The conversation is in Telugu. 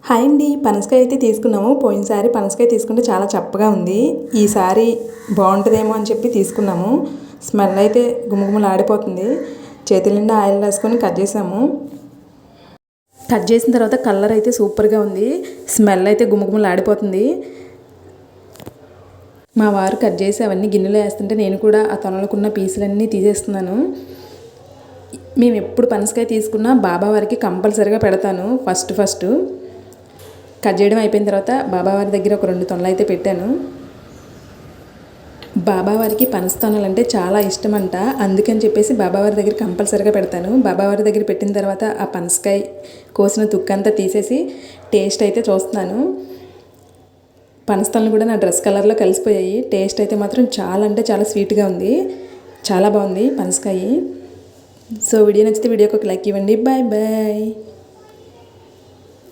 హాయ్ అండి, పనసకాయ అయితే తీసుకున్నాము. పోయినసారి పనసకాయ తీసుకుంటే చాలా చప్పగా ఉంది. ఈసారి బాగుంటుందేమో అని చెప్పి తీసుకున్నాము. స్మెల్ అయితే గుమగుమలాడిపోతుంది. చేతుల నిండా ఆయిల్ వేసుకొని కట్ చేసాము. కట్ చేసిన తర్వాత కలర్ అయితే సూపర్గా ఉంది. స్మెల్ అయితే గుమగుమలాడిపోతుంది. మా వారు కట్ చేసి అవన్నీ గిన్నెలో వేస్తుంటే నేను కూడా ఆ తొనలకున్న పీసులన్నీ తీసేస్తున్నాను. మేము ఎప్పుడు పనసకాయ తీసుకున్నా బాబా వారికి కంపల్సరీగా పెడతాను. ఫస్ట్ కట్ చేయడం అయిపోయిన తర్వాత బాబావారి దగ్గర ఒక 2 తొనలు అయితే పెట్టాను. బాబావారికి పనస తొనలు అంటే చాలా ఇష్టమంట. అందుకని చెప్పేసి బాబావారి దగ్గర కంపల్సరీగా పెడతాను. బాబావారి దగ్గర పెట్టిన తర్వాత ఆ పనసకాయ కోసిన తుక్కంతా తీసేసి టేస్ట్ అయితే చూస్తున్నాను. పనస తొనలు కూడా నా డ్రెస్ కలర్లో కలిసిపోయాయి. టేస్ట్ అయితే మాత్రం చాలా అంటే చాలా స్వీట్గా ఉంది. చాలా బాగుంది పనసకాయ. సో వీడియో నచ్చితే వీడియోకి ఒక లైక్ ఇవ్వండి. Bye bye.